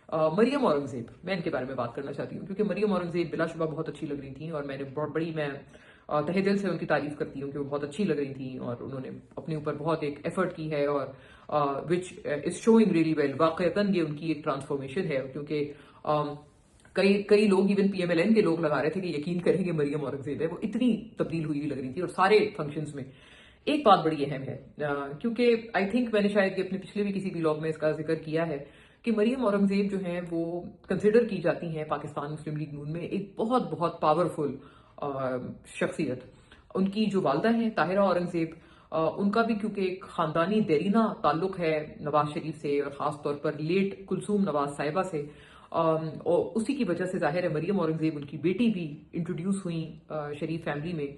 मरियम औरंगजेब, मैं इनके बारे में बात करना चाहती हूँ क्योंकि मरियम औरंगजेब बिलाशुबा बहुत अच्छी लग रही थी और मैंने बहुत बड़ी मैं तहे दिल से उनकी तारीफ करती हूँ कि वो बहुत अच्छी लग रही थी और उन्होंने अपने ऊपर बहुत एक एफर्ट की है और which is showing really well. वाकईतन ये उनकी एक ट्रांसफॉर्मेशन है क्योंकि कई कई लोग इवन पीएमएलएन के लोग लगा रहे थे कि यकीन करेंगे मरियम औरंगजेब है, वो इतनी तब्दील हुई लग रही थी और सारे फंक्शंस में। एक बात बड़ी अहम है क्योंकि आई थिंक मैंने शायद कि अपने पिछले भी किसी व्लॉग में इसका जिक्र किया है कि मरियम औरंगजेब जो हैं वो कंसिडर की जाती हैं पाकिस्तान मुस्लिम लीग नून में एक बहुत बहुत पावरफुल शख्सियत। उनकी जो वालदा हैं ताहिरा औरंगजेब, उनका भी क्योंकि एक खानदानी देरीना ताल्लुक है नवाज शरीफ से और ख़ास तौर पर लेट कुलसूम नवाज साहिबा से, और उसी की वजह से जाहिर है मरियम औरंगजेब उनकी बेटी भी इंट्रोड्यूस हुई शरीफ फैमिली में।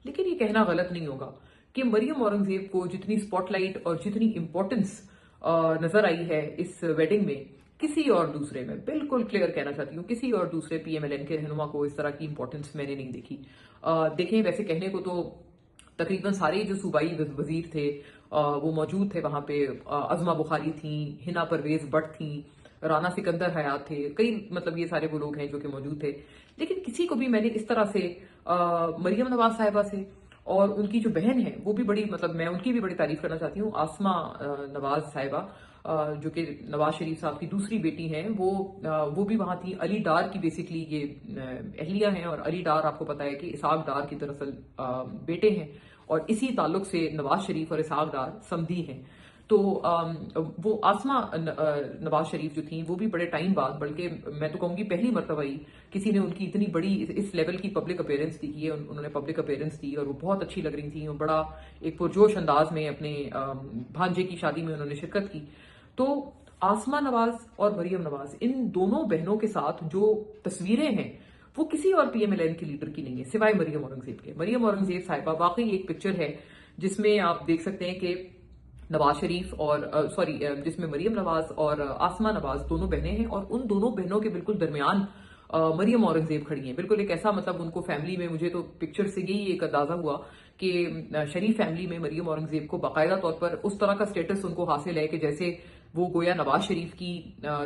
लेकिन ये कहना गलत नहीं होगा कि मरियम औरंगजेब को जितनी स्पॉटलाइट और जितनी इंपॉर्टेंस नजर आई है इस वेडिंग में, किसी और दूसरे में, बिल्कुल क्लियर कहना चाहती हूँ, किसी और दूसरे पीएमएलएन के रहनुमा को इस तरह की इंपॉर्टेंस मैंने नहीं देखी। देखें, वैसे कहने को तो तकरीबन सारे जो सूबाई वजीर थे वो मौजूद थे वहां पे। अजमा बुखारी थी, हिना परवेज भट्ट थी, राना सिकंदर हयात थे, कई मतलब ये सारे वो लोग हैं जो कि मौजूद थे। लेकिन किसी को भी मैंने इस तरह से मरियम नवाज साहिबा से और उनकी जो बहन है वो भी बड़ी, मतलब मैं उनकी भी बड़ी तारीफ करना चाहती हूँ, आसमा नवाज साहिबा, जो कि नवाज शरीफ साहब की दूसरी बेटी हैं, वो भी वहां थी। अली डार की बेसिकली ये अहलिया हैं और अली डार आपको पता है कि इसहाक डार की दरअसल बेटे हैं और इसी ताल्लुक से नवाज शरीफ और इसहाक डार समधी हैं। तो वो आसमा नवाज शरीफ जो थी वो भी बड़े टाइम बाद, बल्कि मैं तो कहूँगी पहली मरतबा ही किसी ने उनकी इतनी बड़ी इस लेवल की पब्लिक अपीयरेंस दी है। उन्होंने पब्लिक अपीयरेंस दी और वो बहुत अच्छी लग रही थी और बड़ा एक पुरजोश अंदाज में अपने भांजे की शादी में उन्होंने शिरकत की। तो आसमा नवाज और मरियम नवाज, इन दोनों बहनों के साथ जो तस्वीरें हैं वो किसी और पीएमएलएन के लीडर की नहीं है सिवाय मरियम औरंगजेब के। मरियम औरंगजेब साहिबा वाकई एक पिक्चर है जिसमें आप देख सकते हैं कि नवाज शरीफ और जिसमें मरियम नवाज और आसमा नवाज दोनों बहनें हैं और उन दोनों बहनों के बिल्कुल दरमियान मरियम औरंगजेब खड़ी हैं। बिल्कुल एक ऐसा, मतलब उनको फैमिली में, मुझे तो पिक्चर से यही एक अंदाजा हुआ कि शरीफ फैमिली में मरियम औरंगजेब को बाकायदा तौर पर उस तरह का स्टेटस उनको हासिल है कि जैसे वो गोया नवाज शरीफ की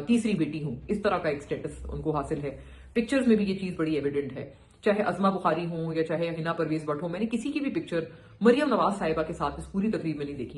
तीसरी बेटी हूं, इस तरह का एक स्टेटस उनको हासिल है। पिक्चर्स में भी ये चीज बड़ी एविडेंट है, चाहे अजमा बुखारी हो या चाहे हिना परवेज भट्ट हो। मैंने किसी की भी पिक्चर मरियम नवाज साहिबा के साथ इस पूरी तकरीब में नहीं देखी।